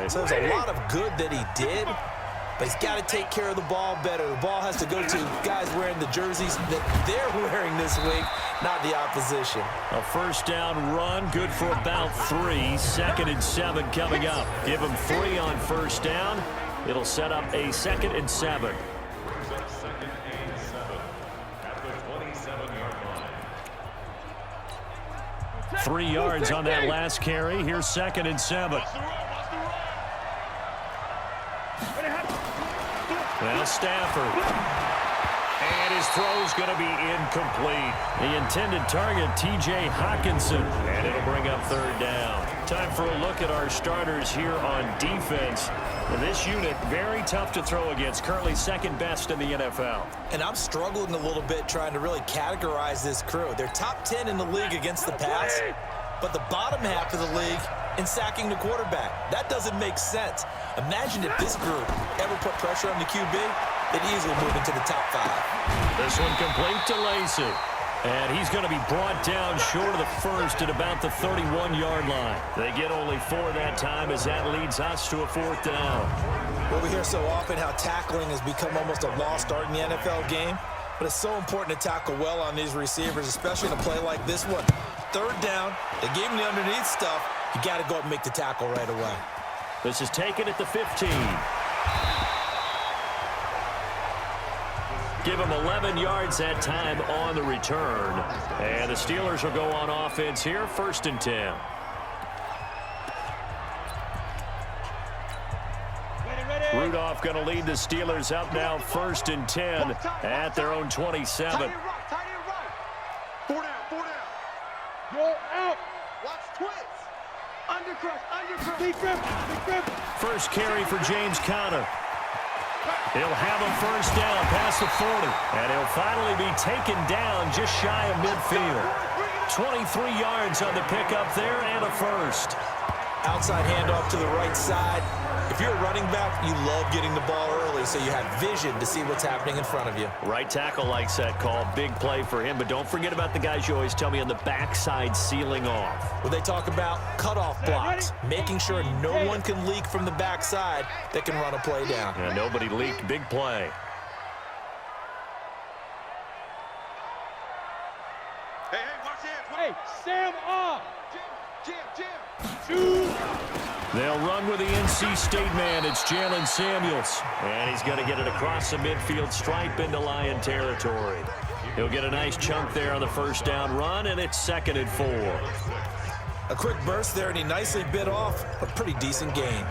So there's a lot of good that he did, but he's got to take care of the ball better. The ball has to go to guys wearing the jerseys that they're wearing this week, not the opposition. A first down run, good for about 3. 2nd and 7 coming up. Give him 3 on first down. It'll set up a 2nd and 7. 3 yards on that last carry. Here's 2nd and 7. Now Stafford. And his throw's going to be incomplete. The intended target, T.J. Hawkinson. And it'll bring up 3rd down. Time for a look at our starters here on defense. This unit, very tough to throw against. Currently 2nd best in the NFL. And I'm struggling a little bit trying to really categorize this crew. They're top 10 in the league against the pass, but the bottom half of the league in sacking the quarterback. That doesn't make sense. Imagine if this group ever put pressure on the QB, they'd easily move into the top 5. This one complete to Lacey. And he's going to be brought down short of the first at about the 31-yard line. They get only 4 that time as that leads us to a 4th down. Well, we hear so often how tackling has become almost a lost art in the NFL game, but it's so important to tackle well on these receivers, especially in a play like this one. 3rd down, they gave him the underneath stuff. You got to go up and make the tackle right away. This is taken at the 15. Give him 11 yards that time on the return. And the Steelers will go on offense here, 1st and 10. Rudolph going to lead the Steelers up now, 1st and 10 at their own 27. Tight end right. 4 down. Roll out. Watch twist. Undercrush. Big grip. First carry for James Conner. He'll have a first down past the 40. And he'll finally be taken down just shy of midfield. 23 yards on the pickup there and a first. Outside handoff to the right side. If you're a running back, you love getting the ball early so you have vision to see what's happening in front of you. Right tackle likes that call. Big play for him. But don't forget about the guys you always tell me on the backside sealing off. Well, they talk about cutoff blocks, making sure no one can leak from the backside that can run a play down. And nobody leaked. Big play. Hey, watch it. Hey, Sam off. Jim. Shoot. They'll run with the NC State man. It's Jalen Samuels. And he's going to get it across the midfield stripe into Lion territory. He'll get a nice chunk there on the first down run, and it's 2nd and 4. A quick burst there, and he nicely bit off a pretty decent gain.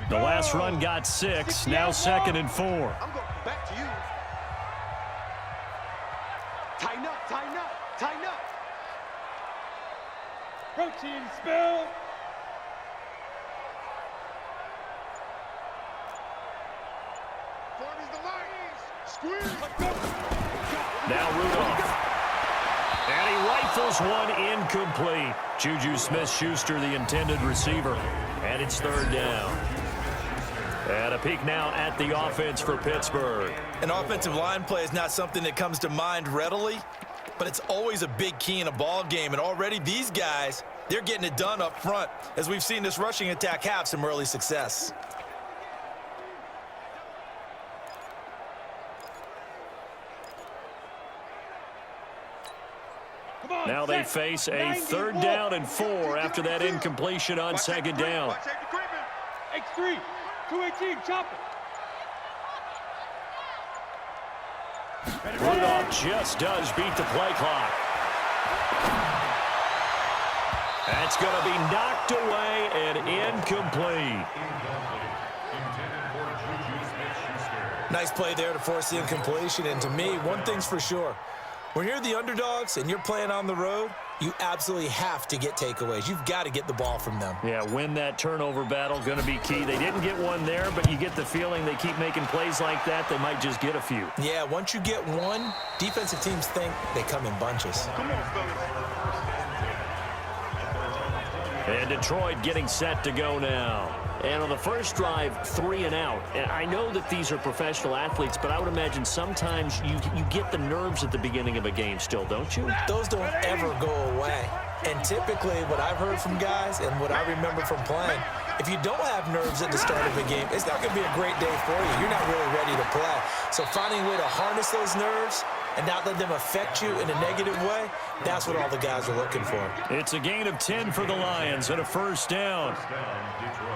The last run got 6. Now 2nd and 4. I'm going back to you. Tighten up. Protein spill. Now Rudolph. And he rifles one incomplete. Juju Smith-Schuster, the intended receiver. And it's 3rd down. And a peek now at the offense for Pittsburgh. An offensive line play is not something that comes to mind readily, but it's always a big key in a ball game. And already these guys, they're getting it done up front, as we've seen this rushing attack have some early success. Now they face a 3rd down and 4 after that incompletion on 2nd down. X3, 218, chop it. Rudolph just does beat the play clock. That's going to be knocked away and incomplete. Nice play there to force the incompletion. And to me, one thing's for sure. When you're the underdogs and you're playing on the road, you absolutely have to get takeaways. You've got to get the ball from them. Yeah, win that turnover battle, going to be key. They didn't get one there, but you get the feeling they keep making plays like that, they might just get a few. Yeah, once you get one, defensive teams think they come in bunches. And Detroit getting set to go now. And on the first drive, 3 and out. And I know that these are professional athletes, but I would imagine sometimes you get the nerves at the beginning of a game still, don't you? Those don't ever go away. And typically what I've heard from guys and what I remember from playing, if you don't have nerves at the start of a game, it's not going to be a great day for you. You're not really ready to play. So finding a way to harness those nerves and not let them affect you in a negative way, that's what all the guys are looking for. It's a gain of 10 for the Lions and a first down.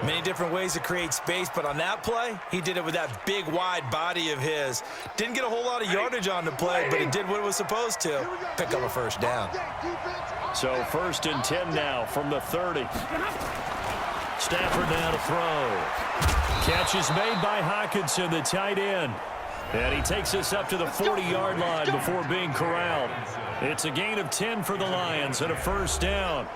Many different ways to create space, but on that play, he did it with that big, wide body of his. Didn't get a whole lot of yardage on the play, but it did what it was supposed to, pick up a first down. So 1st and 10 now from the 30. Stafford now to throw. Catch is made by Hockenson, the tight end. And he takes us up to the 40-yard line before being corralled. It's a gain of 10 for the Lions and a first down.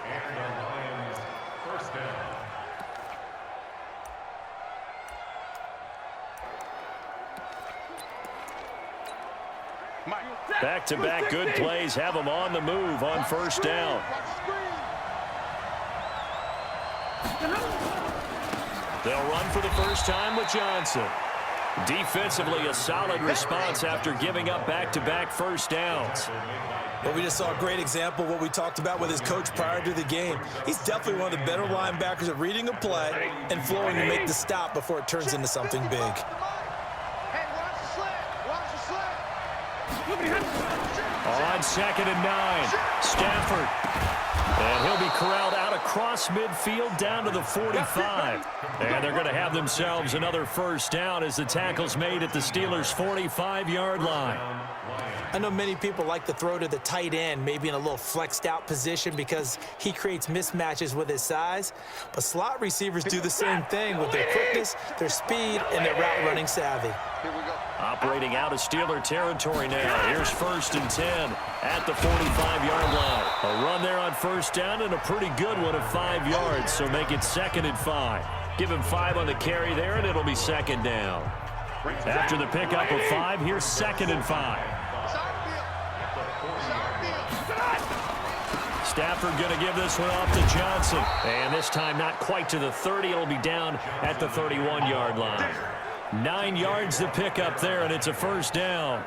Back-to-back good plays have them on the move on first down. They'll run for the first time with Johnson. Defensively, a solid response after giving up back-to-back first downs. Well, we just saw a great example of what we talked about with his coach prior to the game. He's definitely one of the better linebackers at reading a play and flowing to make the stop before it turns into something big. On 2nd and 9, Stafford. And he'll be corralled out across midfield down to the 45. And they're going to have themselves another first down as the tackle's made at the Steelers' 45-yard line. I know many people like to throw to the tight end, maybe in a little flexed out position because he creates mismatches with his size. But slot receivers do the same thing with their quickness, their speed, and their route running savvy. Operating out of Steeler territory now. Here's 1st and 10 at the 45-yard line. A run there on first down and a pretty good one of 5 yards, so make it 2nd and 5. Give him 5 on the carry there, and it'll be 2nd down. After the pickup of 5, here's 2nd and 5. Stafford going to give this one off to Johnson. And this time not quite to the 30. It'll be down at the 31-yard line. 9 yards to pick up there, and it's a first down.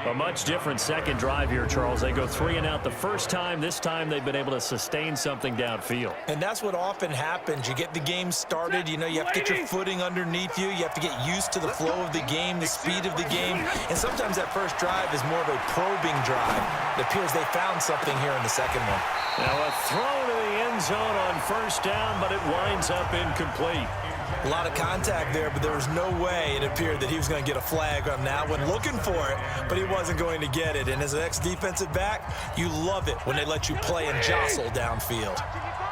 A much different second drive here, Charles. They go 3 and out the first time. This time they've been able to sustain something downfield. And that's what often happens. You get the game started. You know, you have to get your footing underneath you. You have to get used to the flow of the game, the speed of the game. And sometimes that first drive is more of a probing drive. It appears they found something here in the second one. Now a throw to the end zone on first down, but it winds up incomplete. A lot of contact there, but there was no way it appeared that he was going to get a flag on that one. Looking for it, but he wasn't going to get it. And as an ex-defensive back, you love it when they let you play and jostle downfield.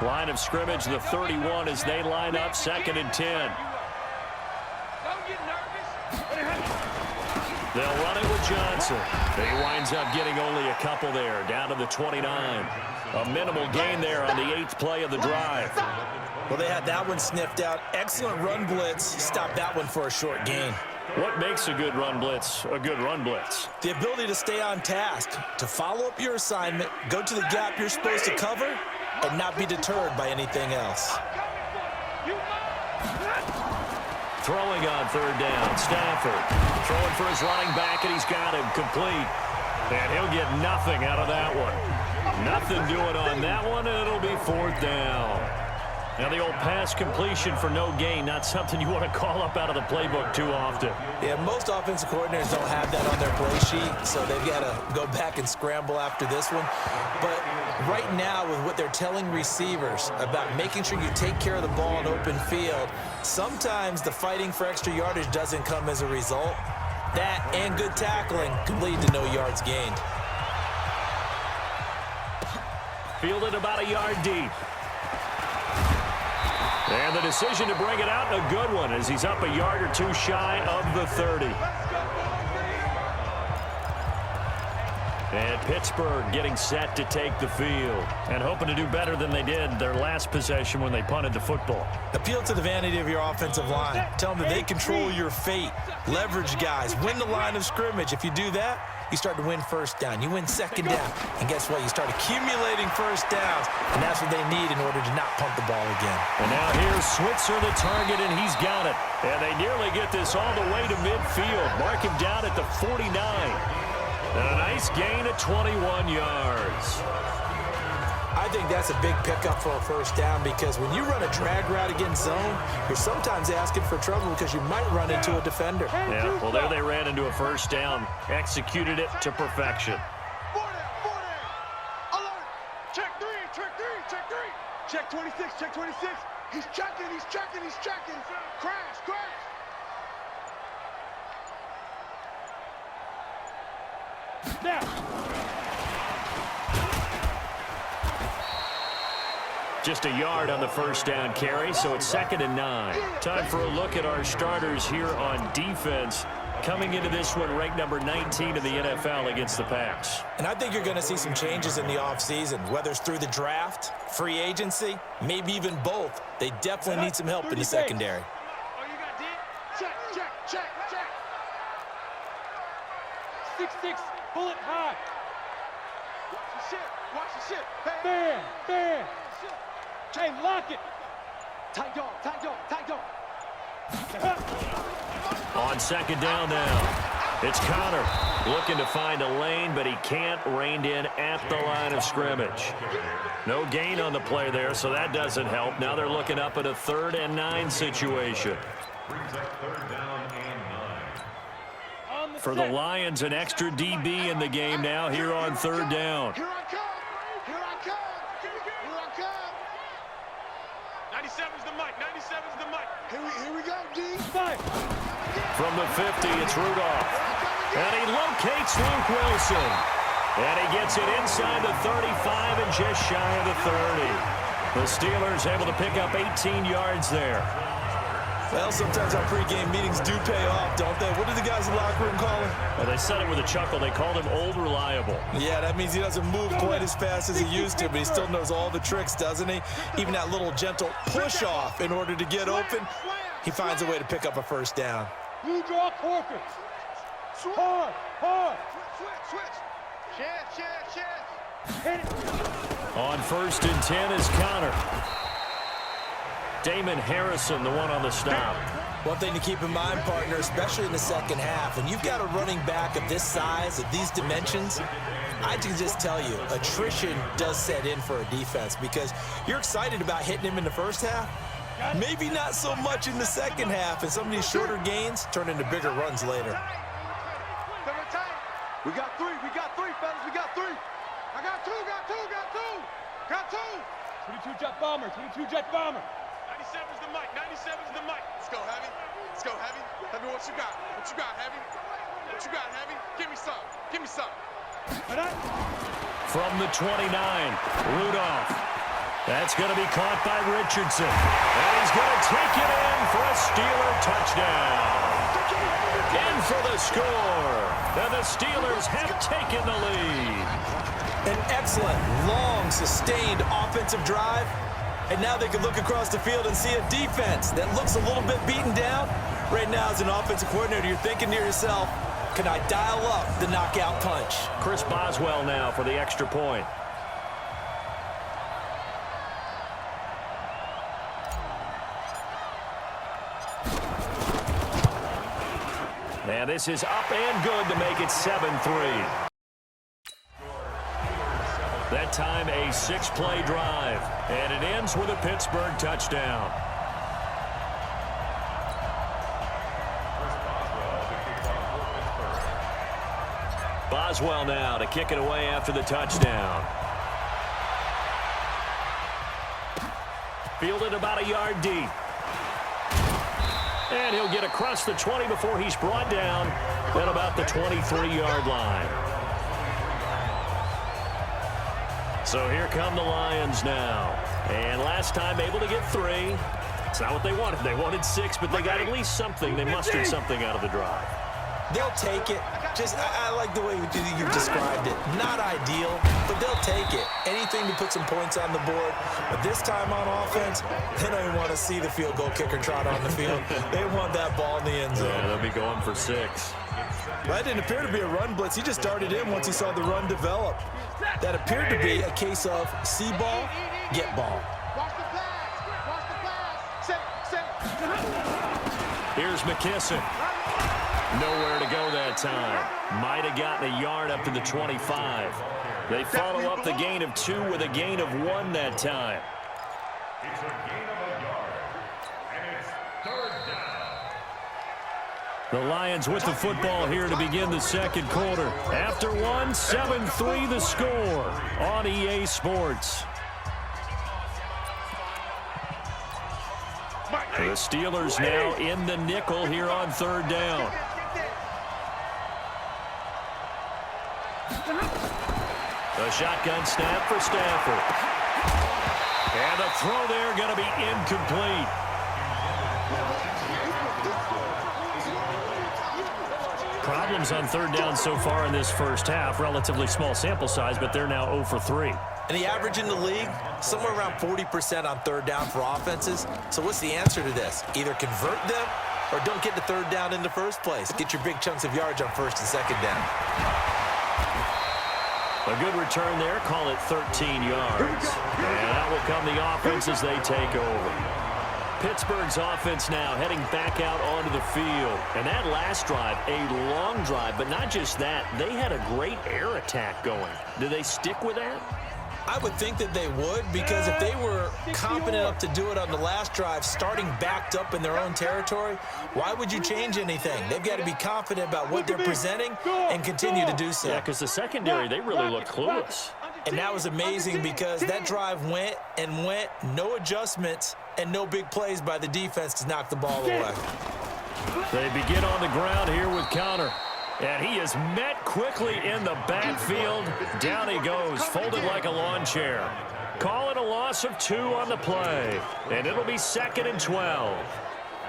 Line of scrimmage, the 31 as they line up, 2nd and 10. They'll run it with Johnson. He winds up getting only a couple there, down to the 29. A minimal gain there on the 8th play of the drive. Well, they had that one sniffed out. Excellent run blitz. Stopped that one for a short gain. What makes a good run blitz a good run blitz? The ability to stay on task, to follow up your assignment, go to the gap you're supposed to cover, and not be deterred by anything else. Throwing on 3rd down, Stafford. Throwing for his running back, and he's got him complete. And he'll get nothing out of that one. Nothing doing on that one, and it'll be 4th down. Now the old pass completion for no gain, not something you want to call up out of the playbook too often. Yeah, most offensive coordinators don't have that on their play sheet, so they've got to go back and scramble after this one. But right now, with what they're telling receivers about making sure you take care of the ball in open field, sometimes the fighting for extra yardage doesn't come as a result. That and good tackling can lead to no yards gained. Fielded about a yard deep. And the decision to bring it out, a good one, as he's up a yard or two shy of the 30. And Pittsburgh getting set to take the field and hoping to do better than they did their last possession when they punted the football. Appeal to the vanity of your offensive line. Tell them that they control your fate. Leverage guys. Win the line of scrimmage. If you do that, you start to win first down. You win second down. And guess what? You start accumulating first downs. And that's what they need in order to not punt the ball again. And now here's Switzer, the target, and he's got it. And they nearly get this all the way to midfield. Mark him down at the 49. And a nice gain of 21 yards. I think that's a big pickup for a first down because when you run a drag route against zone, you're sometimes asking for trouble because you might run into a defender. Yeah, well, there they ran into a first down. Executed it to perfection. 4 down. Alert. Check 3, check 3, check 3. Check 26, check 26. He's checking, he's checking, he's checking. Crash, crash. Now. Just a yard on the first down carry, so it's 2nd and 9. Time for a look at our starters here on defense. Coming into this one, ranked number 19 in the NFL against the pass. And I think you're going to see some changes in the offseason, whether it's through the draft, free agency, maybe even both. They definitely need some help in the secondary. Oh, you got D? Check, check, check, check. 6'6", bullet high. Watch the shit, watch the shit. Bam, bam. Hey, lock it. Tight dog, tight dog, tight dog. On 2nd down now, it's Connor looking to find a lane, but he can't. Reined in at the line of scrimmage. No gain on the play there, so that doesn't help. Now they're looking up at a 3rd and 9 situation. For the Lions, an extra DB in the game now here on 3rd down. Here I come. Here I come. Here I come. 97's the mic. 97's the mic. Here we go, D. Five. From the 50, it's Rudolph. And he locates Luke Wilson. And he gets it inside the 35 and just shy of the 30. The Steelers able to pick up 18 yards there. Well, sometimes our pregame meetings do pay off, don't they? What did the guys in the locker room call him? Well, they said it with a chuckle. They called him Old Reliable. Yeah, that means he doesn't move quite as fast as he used to, but he still knows all the tricks, doesn't he? Even that little gentle push-off in order to get open, he finds a way to pick up a first down. Blue draw Corker. Hard, hard. Switch. Chance. Hit it. On 1st and 10 is Connor. Damon Harrison, the one on the stop. One thing to keep in mind, partner, especially in the second half, when you've got a running back of this size, of these dimensions, I can just tell you, attrition does set in for a defense because you're excited about hitting him in the first half. Maybe not so much in the second half, and some of these shorter gains turn into bigger runs later. We got three, fellas, we got 3. I got two. 22 jet bomber. 97's the mic. Let's go, Heavy. Heavy, what you got? Heavy? Heavy? Give me some. From the 29, Rudolph. That's going to be caught by Richardson. And he's going to take it in for a Steeler touchdown. In for the score. And the Steelers have taken the lead. An excellent, long, sustained offensive drive. And now they can look across the field and see a defense that looks a little bit beaten down. Right now, as an offensive coordinator, you're thinking to yourself, can I dial up the knockout punch? Chris Boswell now for the extra point. And this is up and good to make it 7-3. That time a 6-play drive, and it ends with a Pittsburgh touchdown. Boswell now to kick it away after the touchdown. Fielded about a yard deep. And he'll get across the 20 before he's brought down at about the 23-yard line. So here come the Lions now. And last time able to get 3. It's not what they wanted. They wanted 6, but they got at least something. They mustered something out of the drive. They'll take it. I like the way you described it. Not ideal, but they'll take it. Anything to put some points on the board. But this time on offense, they don't even want to see the field goal kicker trot on the field. They want that ball in the end zone. Yeah, they'll be going for 6. That didn't appear to be a run blitz. He just started in once he saw the run develop. That appeared to be a case of see ball, get ball. Watch the flash. Watch the flash. Set. Here's McKissick. Nowhere to go that time. Might have gotten a yard up to the 25. They follow up the gain of 2 with a gain of 1 that time. It's a gain of a yard. And it's 3rd down. The Lions with the football here to begin the second quarter. After 1, 7-3 the score on EA Sports. The Steelers now in the nickel here on 3rd down. The shotgun snap for Stafford. And the throw there going to be incomplete. Problems on 3rd down so far in this first half. Relatively small sample size, but they're now 0 for 3. And the average in the league, somewhere around 40% on 3rd down for offenses. So what's the answer to this? Either convert them or don't get the 3rd down in the first place. Get your big chunks of yards on 1st and 2nd down. A good return there. Call it 13 yards. And out will come the offense as they take over. Pittsburgh's offense now heading back out onto the field. And that last drive, a long drive, but not just that. They had a great air attack going. Do they stick with that? I would think that they would, because if they were competent enough to do it on the last drive, starting backed up in their own territory, why would you change anything? They've got to be confident about what they're presenting and continue to do so. Yeah, because the secondary, they really look clueless. And that was amazing because that drive went, no adjustments, and no big plays by the defense to knock the ball away. They begin on the ground here with Connor. And he is met quickly in the backfield. Down he goes, folded like a lawn chair. Call it a loss of 2 on the play. And it'll be 2nd and 12.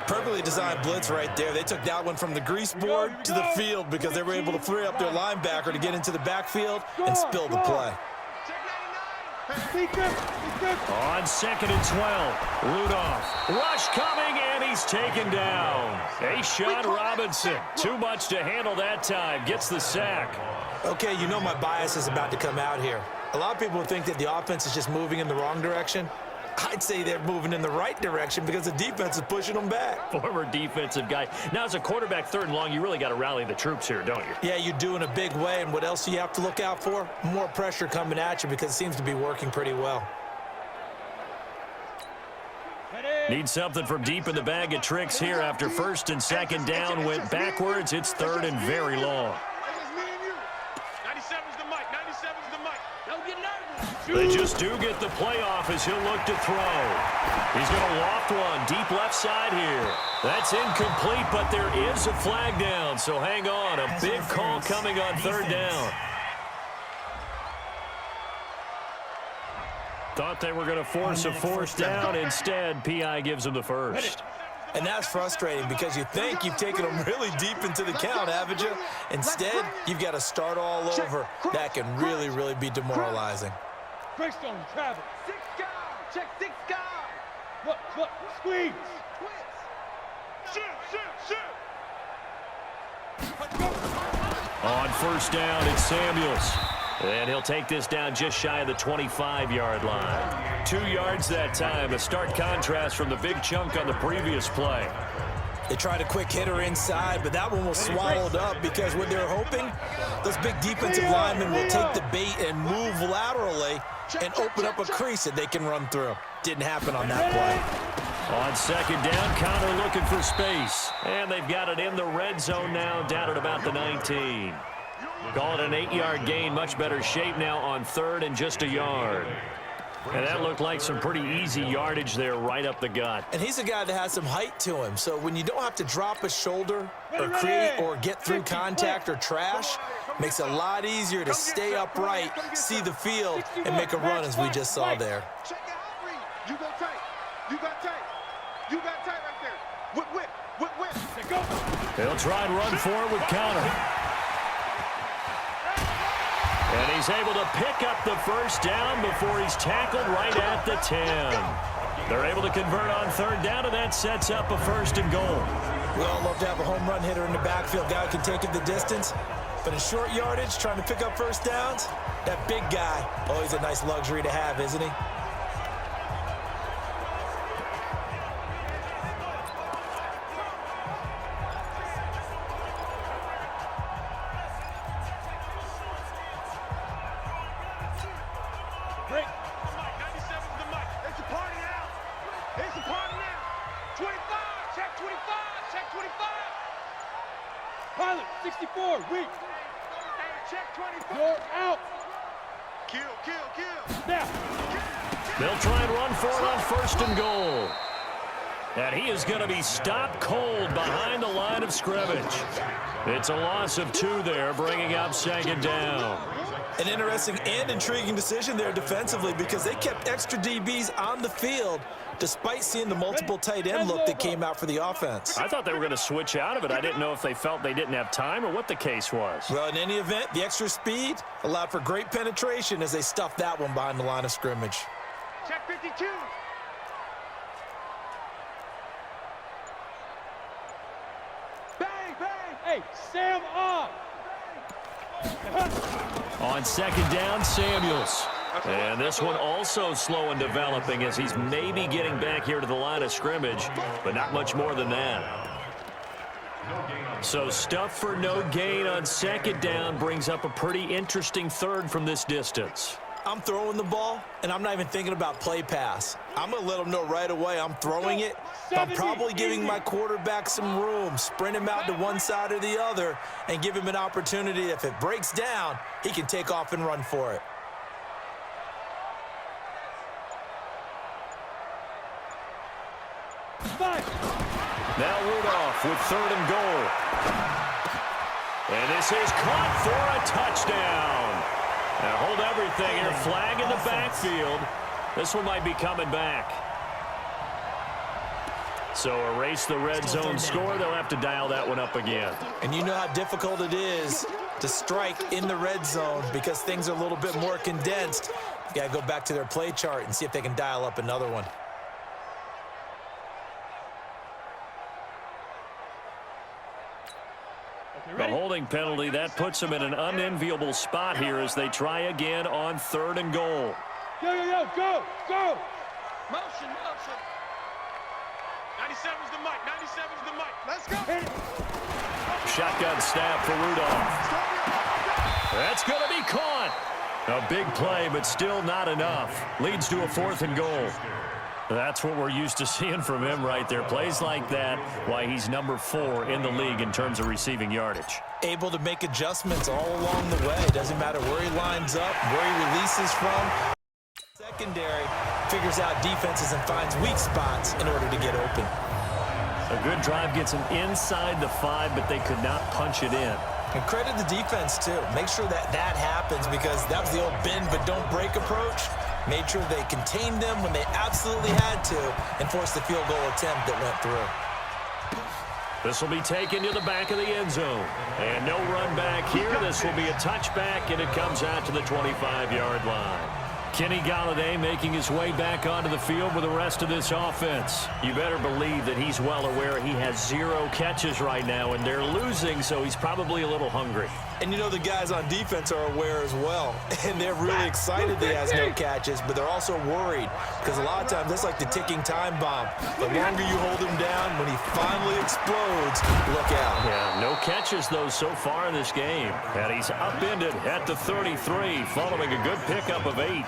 Perfectly designed blitz right there. They took that one from the grease board to the field because they were able to free up their linebacker to get into the backfield and spill the play. On 2nd and 12, Rudolph. Rush coming, and he's taken down. A'Shawn Robinson, too much to handle that time, gets the sack. Okay, you know my bias is about to come out here. A lot of people think that the offense is just moving in the wrong direction. I'd say they're moving in the right direction because the defense is pushing them back. Former defensive guy. Now, as a quarterback 3rd and long, you really got to rally the troops here, don't you? Yeah, you do in a big way. And what else do you have to look out for? More pressure coming at you because it seems to be working pretty well. Need something from deep in the bag of tricks here after 1st and 2nd down went backwards. It's 3rd and very long. 97's the mic. 97's the mic. Don't get nervous. They just do get the playoff as he'll look to throw. He's going to loft one deep left side here. That's incomplete, but there is a flag down, so hang on. A big call coming on 3rd down. Thought they were going to force a 4th down. Instead, P.I. gives them the 1st. And that's frustrating because you think you've taken them really deep into the count, haven't you? Instead, you've got to start all over. That can really, really be demoralizing. Greystone, travel. 6 guard. Check 6 guard. Look. Squeeze. Shoot. On 1st down, it's Samuels. And he'll take this down just shy of the 25-yard line. 2 yards that time, a stark contrast from the big chunk on the previous play. They tried a quick hitter inside, but that one was swallowed up because what they're hoping, those big defensive linemen will take the bait and move laterally and open up a crease that they can run through. Didn't happen on that play. On 2nd down, Connor looking for space. And they've got it in the red zone now, down at about the 19. Call it an 8-yard gain, much better shape now on 3rd and just a yard. And that looked like some pretty easy yardage there right up the gut. And he's a guy that has some height to him. So when you don't have to drop a shoulder or create or get through contact or trash, makes it a lot easier to stay upright, see the field, and make a run as we just saw there. Check it out. You go tight. You got tight. You got tight right there. Whip. Go. He'll try and run for it with counter. And he's able to pick up the first down before he's tackled right at the 10. They're able to convert on third down, and that sets up a 1st and goal. We all love to have a home run hitter in the backfield. Guy who can take it the distance. But in short yardage, trying to pick up first downs, that big guy, always a nice luxury to have, isn't he? Break. 97's the mic. It's a party now. It's a party now. 25. Check 25. Check 25. Pilot, 64. Weak. Hey, check 24. You're out. Kill. Now. They'll try and run for it on 1st and goal. And he is going to be stopped cold behind the line of scrimmage. It's a loss of 2 there, bringing up 2nd down. An interesting and intriguing decision there defensively because they kept extra DBs on the field despite seeing the multiple tight end look that came out for the offense. I thought they were going to switch out of it. I didn't know if they felt they didn't have time or what the case was. Well, in any event, the extra speed allowed for great penetration as they stuffed that one behind the line of scrimmage. Check 52. Bang, bang. Hey, Sam on. On 2nd down, Samuels. And this one also slow in developing as he's maybe getting back here to the line of scrimmage, but not much more than that. So stuff for no gain on 2nd down brings up a pretty interesting 3rd from this distance. I'm throwing the ball, and I'm not even thinking about play pass. I'm going to let them know right away I'm throwing it. I'm probably giving my quarterback some room, sprint him out to one side or the other, and give him an opportunity. If it breaks down, he can take off and run for it. Now Rudolph with 3rd and goal. And this is caught for a touchdown. Now hold everything here. Flag in the backfield. This one might be coming back. So erase the red zone score. They'll have to dial that one up again. And you know how difficult it is to strike in the red zone because things are a little bit more condensed. You got to go back to their play chart and see if they can dial up another one. The holding penalty, that puts them in an unenviable spot here as they try again on 3rd and goal. Yo, go. Motion. 97's the mic. 97's the mic. Let's go. Shotgun snap for Rudolph. That's going to be caught. A big play, but still not enough. Leads to a 4th and goal. That's what we're used to seeing from him right there. Plays like that, why he's number 4 in the league in terms of receiving yardage. Able to make adjustments all along the way. Doesn't matter where he lines up, where he releases from. Secondary figures out defenses and finds weak spots in order to get open. A good drive gets him inside the 5, but they could not punch it in. And credit the defense, too. Make sure that happens because that was the old bend but don't break approach. Made sure they contained them when they absolutely had to and forced the field goal attempt that went through. This will be taken to the back of the end zone. And no run back here. This will be a touchback, and it comes out to the 25-yard line. Kenny Golladay making his way back onto the field with the rest of this offense. You better believe that he's well aware he has 0 catches right now, and they're losing, so he's probably a little hungry. And you know the guys on defense are aware as well. And they're really excited that he has no catches, but they're also worried because a lot of times that's like the ticking time bomb. The longer you hold him down, when he finally explodes, look out. Yeah, no catches, though, so far in this game. And he's upended at the 33 following a good pickup of 8.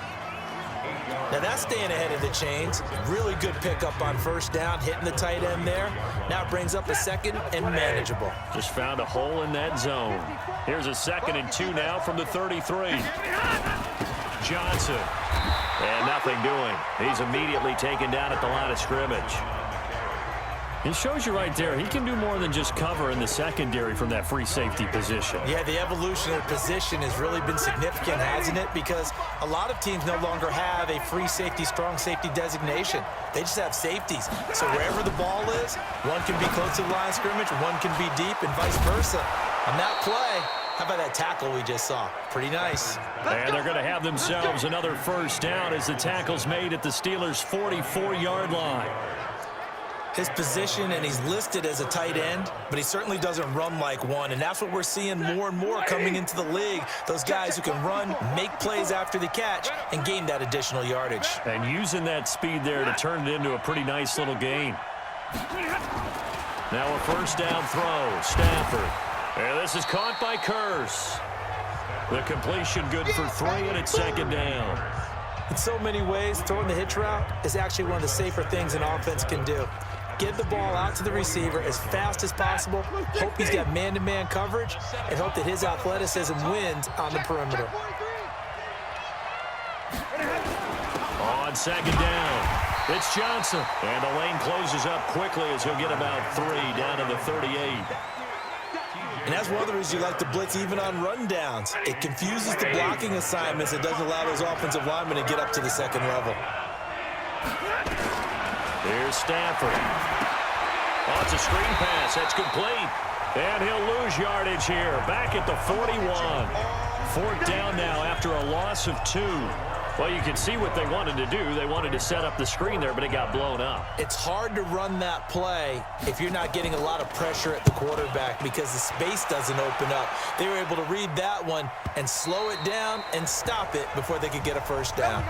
Now that's staying ahead of the chains. Really good pickup on 1st down, hitting the tight end there. Now it brings up a 2nd and manageable. Just found a hole in that zone. Here's a 2nd and 2 now from the 33. Johnson. And nothing doing. He's immediately taken down at the line of scrimmage. It shows you right there, he can do more than just cover in the secondary from that free safety position. Yeah, the evolution of the position has really been significant, hasn't it? Because a lot of teams no longer have a free safety, strong safety designation. They just have safeties. So wherever the ball is, one can be close to the line of scrimmage, one can be deep, and vice versa. On that play, how about that tackle we just saw? Pretty nice. And they're going to have themselves another first down as the tackle's made at the Steelers' 44-yard line. His position, and he's listed as a tight end, but he certainly doesn't run like one, and that's what we're seeing more and more coming into the league. Those guys who can run, make plays after the catch, and gain that additional yardage. And using that speed there to turn it into a pretty nice little gain. Now a first down throw, Stafford. And this is caught by Curse. The completion good for 3, and it's second down. In so many ways, throwing the hitch route is actually one of the safer things an offense can do. Get the ball out to the receiver as fast as possible, hope he's got man-to-man coverage, and hope that his athleticism wins on the perimeter. On second down, it's Johnson. And the lane closes up quickly as he'll get about 3 down to the 38. And that's one of the reasons you like to blitz even on rundowns. It confuses the blocking assignments. It doesn't allow those offensive linemen to get up to the second level. Here's Stafford. Oh, it's a screen pass. That's complete. And he'll lose yardage here. Back at the 41. 4th down now after a loss of 2. Well, you can see what they wanted to do. They wanted to set up the screen there, but it got blown up. It's hard to run that play if you're not getting a lot of pressure at the quarterback because the space doesn't open up. They were able to read that one and slow it down and stop it before they could get a first down.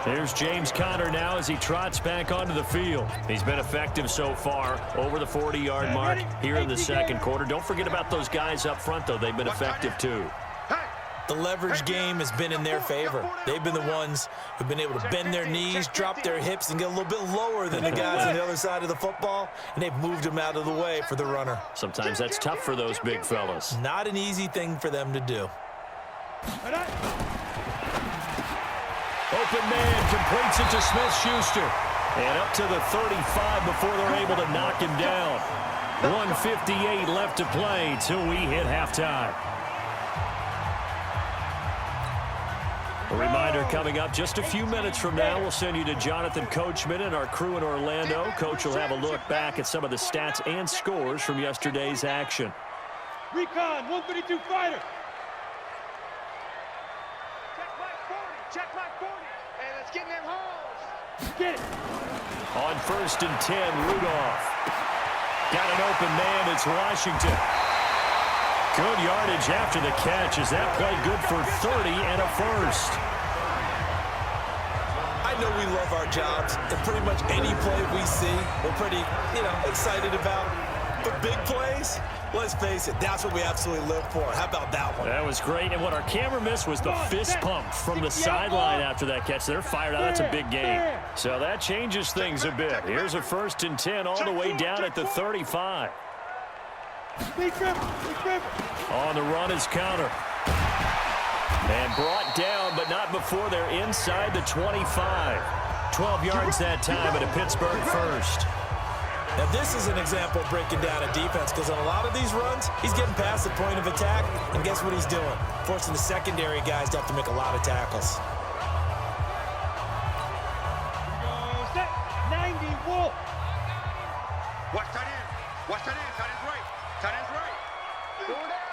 There's James Conner now as he trots back onto the field. He's been effective so far over the 40-yard mark here in the second quarter. Don't forget about those guys up front, though. They've been effective, too. The leverage game has been in their favor. They've been the ones who've been able to bend their knees, drop their hips, and get a little bit lower than the guys on the other side of the football, and they've moved them out of the way for the runner. Sometimes that's tough for those big fellas. Not an easy thing for them to do. Open man completes it to Smith-Schuster. And up to the 35 before they're able to knock him down. 1:58 left to play till we hit halftime. A reminder coming up just a few minutes from now. We'll send you to Jonathan Coachman and our crew in Orlando. Coach will have a look back at some of the stats and scores from yesterday's action. Recon, 132 fighter. Check my 40. Hey, let's get in them holes. Get it. On 1st and 10, Rudolph. Got an open man. It's Washington. Good yardage after the catch. Is that play good for 30 and a first? I know we love our jobs, and pretty much any play we see, we're pretty, excited about. But big plays, let's face it, that's what we absolutely live for. How about that one? That was great, and what our camera missed was the fist pump from the sideline after that catch. They're fired out. That's a big game. So that changes things a bit. Here's a 1st and 10 all the way down at the 35. On the run is Counter. And brought down, but not before they're inside the 25. 12 yards that time at a Pittsburgh first. Now, this is an example of breaking down a defense because on a lot of these runs, he's getting past the point of attack, and guess what he's doing? Forcing the secondary guys to have to make a lot of tackles. 90 Wolf. Watch tight end. Watch tight end. Tight end's right. Tight end's right. Four down.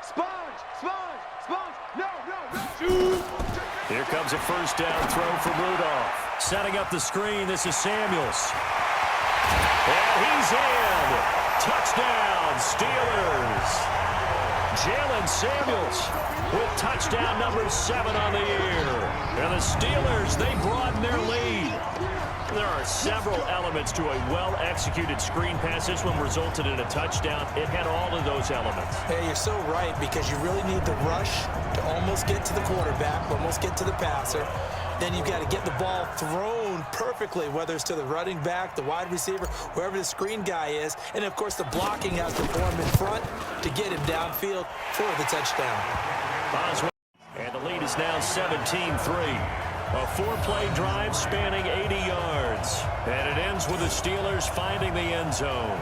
Sponge. No. Shoot. Here comes a first down throw for Rudolph. Setting up the screen, this is Samuels. And he's in. Touchdown, Steelers. Jalen Samuels with touchdown number 7 on the year. And the Steelers, they broaden their lead. There are several elements to a well-executed screen pass. This one resulted in a touchdown. It had all of those elements. Hey, you're so right because you really need the rush to almost get to the quarterback, almost get to the passer. Then you've got to get the ball thrown perfectly, whether it's to the running back, the wide receiver, wherever the screen guy is. And, of course, the blocking has to form in front to get him downfield for the touchdown. And the lead is now 17-3. A 4-play drive spanning 80 yards. And it ends with the Steelers finding the end zone.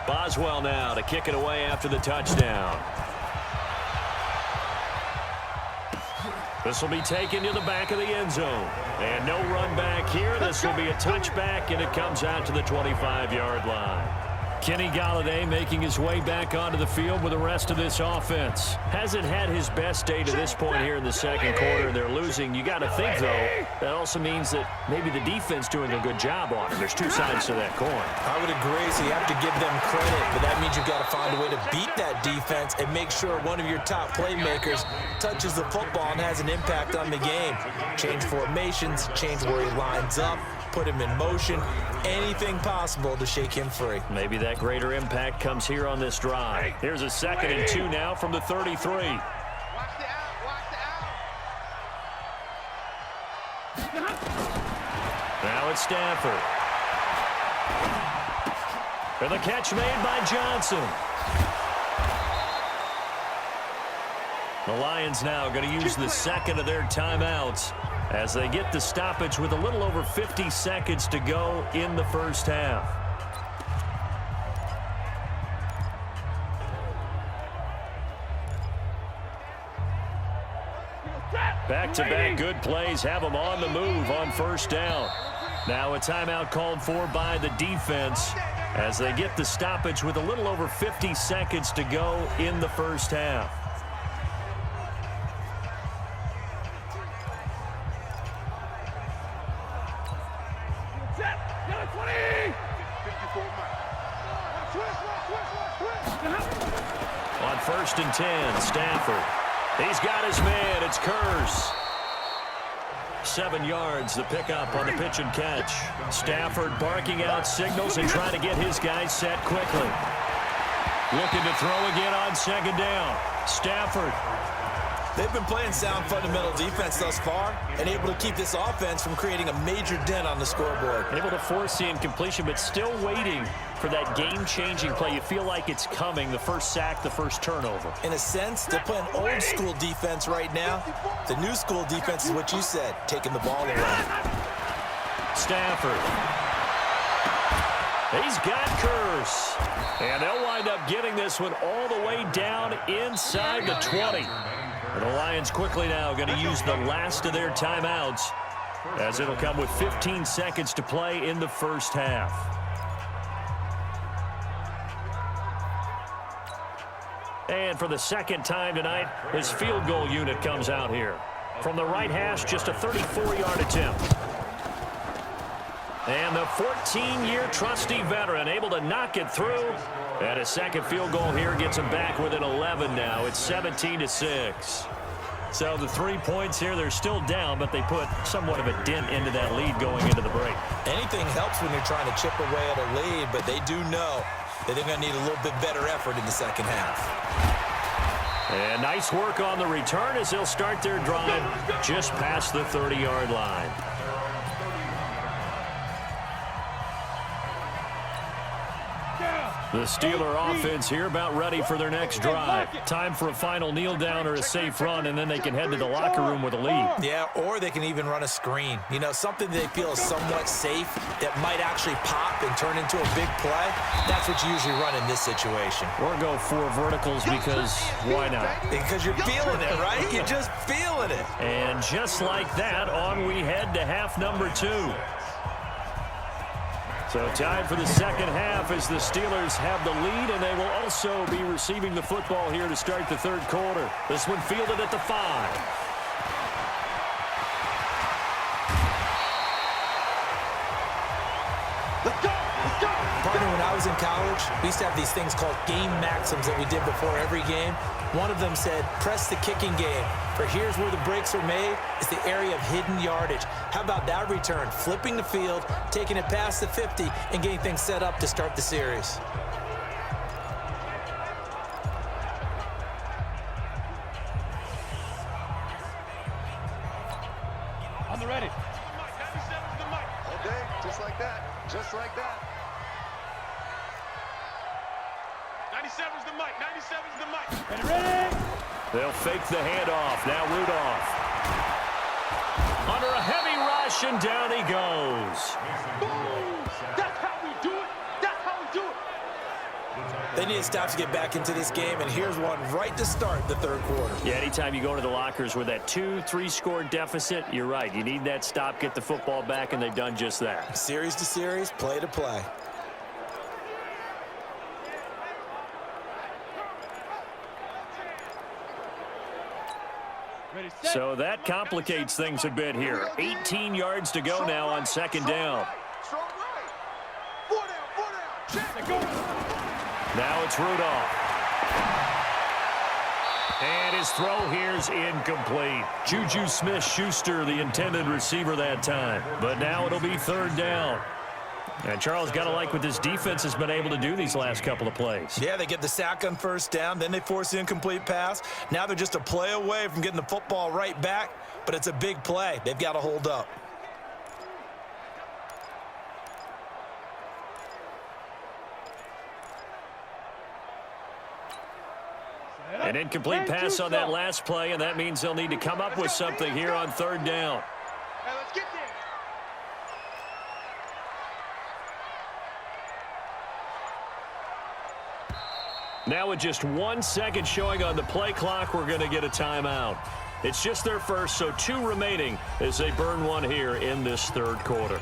Boswell now to kick it away after the touchdown. This will be taken to the back of the end zone. And no run back here. This will be a touchback, and it comes out to the 25-yard line. Kenny Golladay making his way back onto the field with the rest of this offense. Hasn't had his best day to this point here in the second quarter. They're losing. You got to think, though, that also means that maybe the defense doing a good job on it. There's two sides to that coin. I would agree, so you have to give them credit, but that means you've got to find a way to beat that defense and make sure one of your top playmakers touches the football and has an impact on the game. Change formations, change where he lines up, put him in motion, anything possible to shake him free. Maybe that greater impact comes here on this drive. Here's a 2nd and 2 now from the 33. Watch the out, watch the out. Now it's Stafford. And the catch made by Johnson. The Lions now going to use the 2nd of their timeouts as they get the stoppage with a little over 50 seconds to go in the first half. Back-to-back good plays have them on the move on first down. Now a timeout called for by the defense as they get the stoppage with a little over 50 seconds to go in the first half. On 1st and 10, Stafford. He's got his man. It's Curse. 7 yards, the pickup on the pitch and catch. Stafford barking out signals and trying to get his guys set quickly. Looking to throw again on 2nd down. Stafford. They've been playing sound fundamental defense thus far and able to keep this offense from creating a major dent on the scoreboard. Able to force the incompletion, but still waiting for that game-changing play. You feel like it's coming, the first sack, the first turnover. In a sense, they're playing old-school defense right now. The new-school defense is what you said, taking the ball away. Stafford. He's got Curse. And they'll wind up getting this one all the way down inside the 20. And the Lions quickly now going to use the last of their timeouts as it'll come with 15 seconds to play in the first half. And for the second time tonight, his field goal unit comes out here. From the right hash, just a 34-yard attempt. And the 14-year trusty veteran able to knock it through. And a second field goal here gets him back within 11 now. It's 17-6. So the 3 points here, they're still down, but they put somewhat of a dent into that lead going into the break. Anything helps when you're trying to chip away at a lead, but they do know that they're going to need a little bit better effort in the second half. And nice work on the return as they'll start their drive just past the 30-yard line. The Steeler offense here about ready for their next drive. Time for a final kneel down or a safe run, and then they can head to the locker room with a lead. Yeah, or they can even run a screen. You know, something they feel is somewhat safe that might actually pop and turn into a big play. That's what you usually run in this situation. Or go 4 verticals because why not? Because you're feeling it, right? You're just feeling it. And just like that, on we head to half number 2. So time for the second half as the Steelers have the lead, and they will also be receiving the football here to start the third quarter. This one fielded at the 5. Partner, when I was in college, we used to have these things called game maxims that we did before every game. One of them said, press the kicking game. For here's where the breaks are made. It's the area of hidden yardage. How about that return? Flipping the field, taking it past the 50, and getting things set up to start the series. On the ready. Okay, just like that. Just like that. 97's the mic. 97's the mic. Ready? They'll fake the handoff. Now Rudolph. Under a heavy rush, and down he goes. Boom! That's how we do it. That's how we do it. They need a stop to get back into this game, and here's one right to start the third quarter. Yeah, anytime you go into the lockers with that 2-3 score deficit, you're right. You need that stop, get the football back, and they've done just that. Series to series, play to play. So that complicates things a bit here. 18 yards to go now on second down. Strong right. 4 down. Check. Go. Now it's Rudolph. And his throw here's incomplete. Juju Smith-Schuster, the intended receiver that time. But now it'll be third down. And Charles, got to like what this defense has been able to do these last couple of plays. Yeah, they get the sack on first down, then they force the incomplete pass. Now they're just a play away from getting the football right back, but it's a big play. They've got to hold up. An incomplete pass on that last play, and that means they'll need to come up with something here on third down. Hey, let's get there. Now with just 1 second showing on the play clock, we're going to get a timeout. It's just their first, so 2 remaining as they burn one here in this third quarter.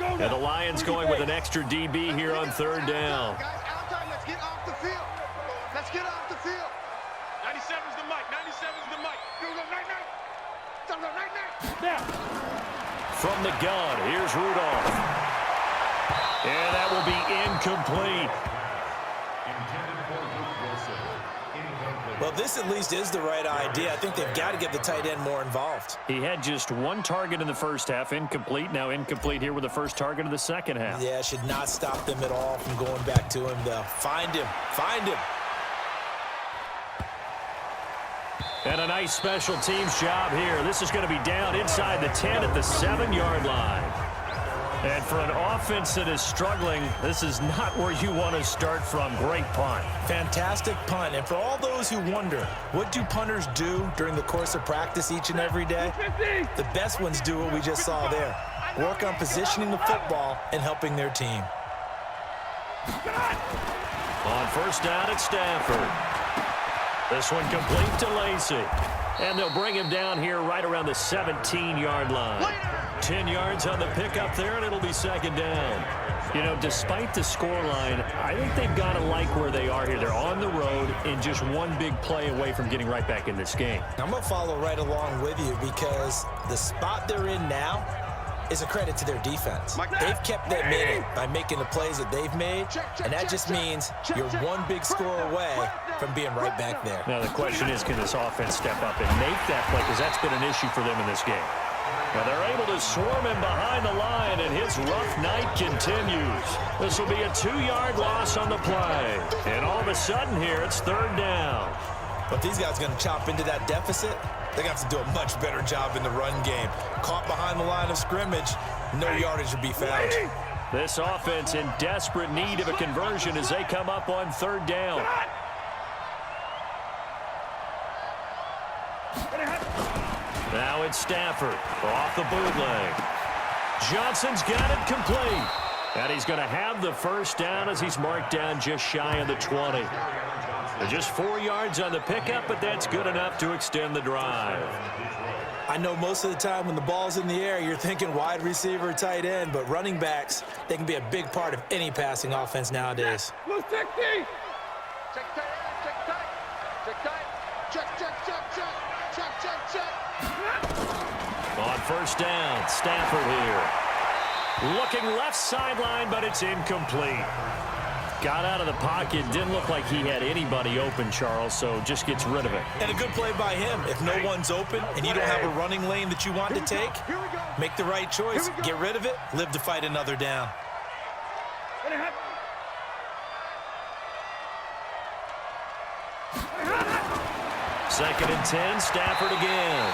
And the Lions going with an extra DB here on third down. Guys, outside, let's get off the field. Let's get off the field. 97's the mic. 97's the mic. Here we go, night. Time to go, night. Now. From the gun, here's Rudolph. And that will be incomplete. Intended for Luke Wilson. Incomplete. Well, this at least is the right idea. I think they've got to get the tight end more involved. He had just 1 target in the first half, incomplete. Now incomplete here with the first target of the second half. Yeah, should not stop them at all from going back to him, though. Find him. Find him. And a nice special teams job here. This is going to be down inside the 10 at the 7-yard line. And for an offense that is struggling, this is not where you want to start from. Great punt. Fantastic punt. And for all those who wonder, what do punters do during the course of practice each and every day? The best ones do what we just saw there. Work on positioning the football and helping their team. On first down at Stafford. This one complete to Lacey. And they'll bring him down here right around the 17-yard line. 10 yards on the pickup there, and it'll be second down. You know, despite the scoreline, I think they've got to like where they are here. They're on the road and just one big play away from getting right back in this game. I'm going to follow right along with you because the spot they're in now is a credit to their defense. They've kept them in it by making the plays that they've made, and that just means you're one big score away from being right back there. Now the question is, can this offense step up and make that play? Because that's been an issue for them in this game. Now they're able to swarm him behind the line, and his rough night continues. This will be a 2-yard loss on the play. And all of a sudden here, it's third down. But these guys are going to chop into that deficit. They're going to have to do a much better job in the run game. Caught behind the line of scrimmage, no yardage to be found. This offense in desperate need of a conversion as they come up on third down. Now it's Stafford off the bootleg. Johnson's got it complete. And he's going to have the first down as he's marked down just shy of the 20. Just 4 yards on the pickup, but that's good enough to extend the drive. I know most of the time when the ball's in the air, you're thinking wide receiver, tight end, but running backs, they can be a big part of any passing offense nowadays. Loose technique. Check tight, check tight. Check tight. Check. On first down, Stafford here. Looking left sideline, but it's incomplete. Got out of the pocket, didn't look like he had anybody open, Charles, so just gets rid of it. And a good play by him. If no one's open and you don't have a running lane that you want to take, make the right choice. Get rid of it, live to fight another down. 2nd and 10, Stafford again.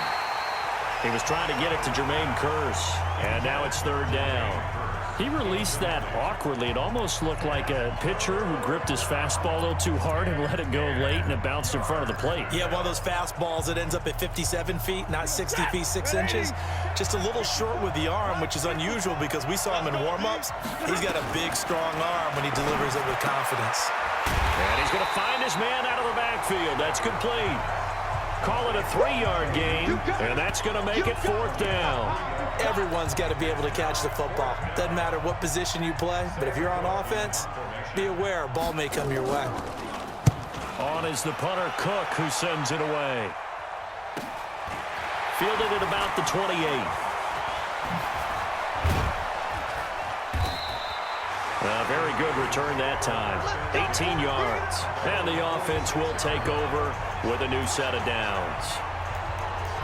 He was trying to get it to Jermaine Kearse, and now it's 3rd down. He released that awkwardly. It almost looked like a pitcher who gripped his fastball a little too hard and let it go late, and it bounced in front of the plate. Yeah, one of those fastballs that ends up at 57 feet, not 60 feet, 6 inches. Just a little short with the arm, which is unusual because we saw him in warm-ups. He's got a big, strong arm when he delivers it with confidence. And he's going to find his man out of the backfield. That's complete. Call it a 3-yard gain, and that's going to make it 4th down. Everyone's got to be able to catch the football. Doesn't matter what position you play, but if you're on offense, be aware a ball may come your way. On is the punter, Cook, who sends it away. Fielded at about the 28. A very good return that time. 18 yards. And the offense will take over with a new set of downs.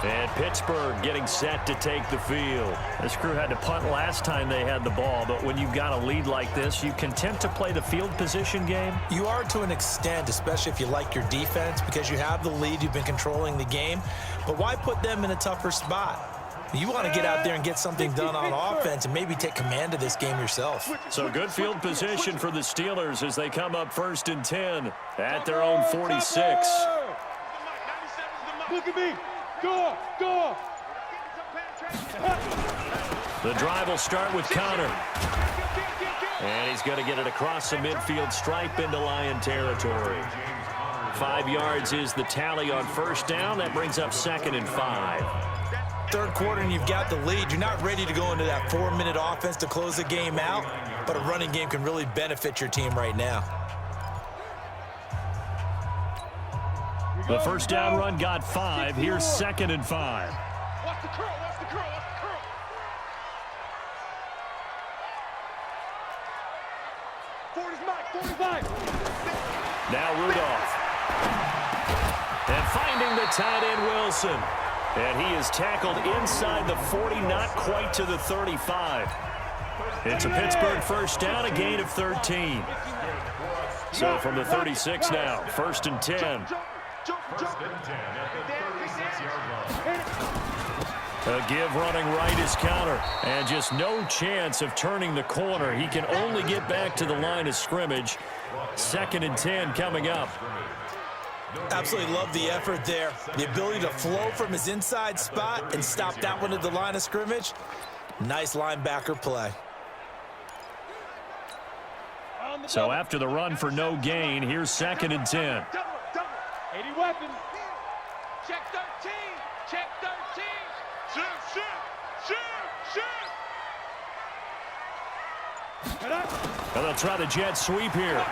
And Pittsburgh getting set to take the field. This crew had to punt last time they had the ball, but when you've got a lead like this, you content to play the field position game? You are to an extent, especially if you like your defense, because you have the lead, you've been controlling the game. But why put them in a tougher spot? You want to get out there and get something done on offense and maybe take command of this game yourself. So good field position for the Steelers as they come up 1st and 10 at their own 46. Look at me. Go, go. The drive will start with Connor. And he's going to get it across the midfield stripe into Lion territory. 5 yards is the tally on 1st down. That brings up 2nd and 5. 3rd quarter and you've got the lead. You're not ready to go into that 4-minute offense to close the game out, but a running game can really benefit your team right now. The 1st down run got 5. Here's 2nd and 5. Watch the curl, watch the curl, watch the curl. Forward is Mike, 45. Now Rudolph. And finding the tight end Wilson. And he is tackled inside the 40, not quite to the 35. It's a Pittsburgh 1st down, a gain of 13. So from the 36 now, 1st and 10. 1st and 10 at the 36-yard line. A give running right is Counter. And just no chance of turning the corner. He can only get back to the line of scrimmage. 2nd and 10 coming up. Absolutely love the effort there. The ability to flow from his inside spot and stop that one at the line of scrimmage. Nice linebacker play. So after the run for no gain, here's 2nd and 10. 80 weapons. Check 13. Check 13. Shoot, shoot, shoot, shoot. And they'll try the jet sweep here.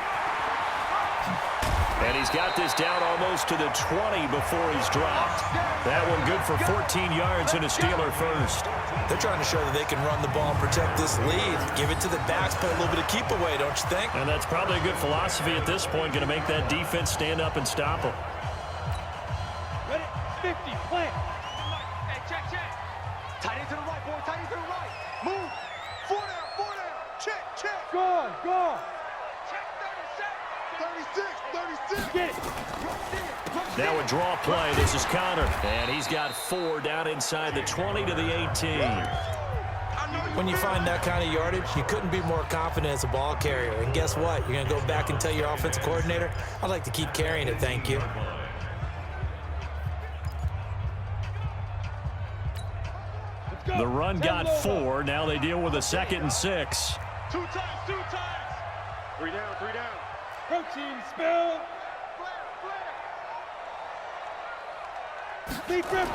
And he's got this down almost to the 20 before he's dropped. That one good for 14 yards and a Steeler 1st. They're trying to show that they can run the ball and protect this lead. Give it to the backs, play a little bit of keep away, don't you think? And that's probably a good philosophy at this point, going to make that defense stand up and stop them. Ready? 50, plant. Hey, check, check. Tight end to the right, boy, tight end to the right. Move. 4 down. Check, check. Go, go. Check 36. 36. Get it. Now a draw play. This is Connor. And he's got 4 down inside the 20 to the 18. When you find that kind of yardage, you couldn't be more confident as a ball carrier. And guess what? You're going to go back and tell your offensive coordinator, I'd like to keep carrying it, thank you. The run got 4. Now they deal with a 2nd and 6. 2 times. 3 down. Protein spill. Deep rip.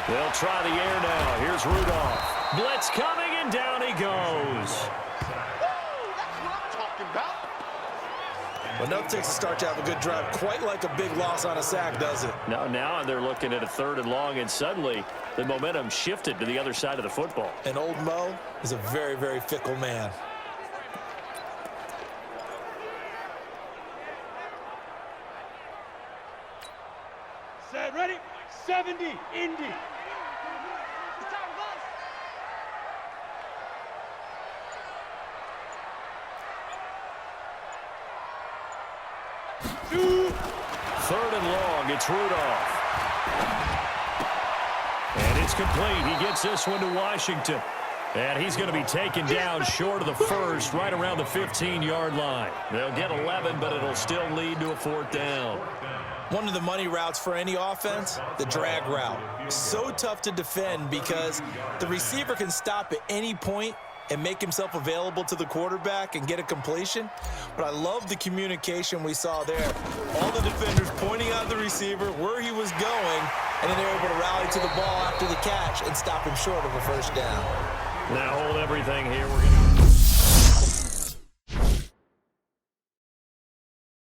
They'll try the air now. Here's Rudolph. Blitz coming, and down he goes. That's what I'm talking about. Well, nothing takes a start to have a good drive, quite like a big loss on a sack, does it? Now they're looking at a 3rd and long, and suddenly the momentum shifted to the other side of the football. And old Mo is a very, very fickle man. Set, ready? 70, Indy. Third and long, it's Rudolph. And it's complete. He gets this one to Washington. And he's going to be taken down short of the first, right around the 15-yard line. They'll get 11, but it'll still lead to a 4th down. One of the money routes for any offense, the drag route. So tough to defend because the receiver can stop at any point and make himself available to the quarterback and get a completion. But I love the communication we saw there. All the defenders pointing out the receiver, where he was going, and then they were able to rally to the ball after the catch and stop him short of a 1st down. Now hold everything here. We're going to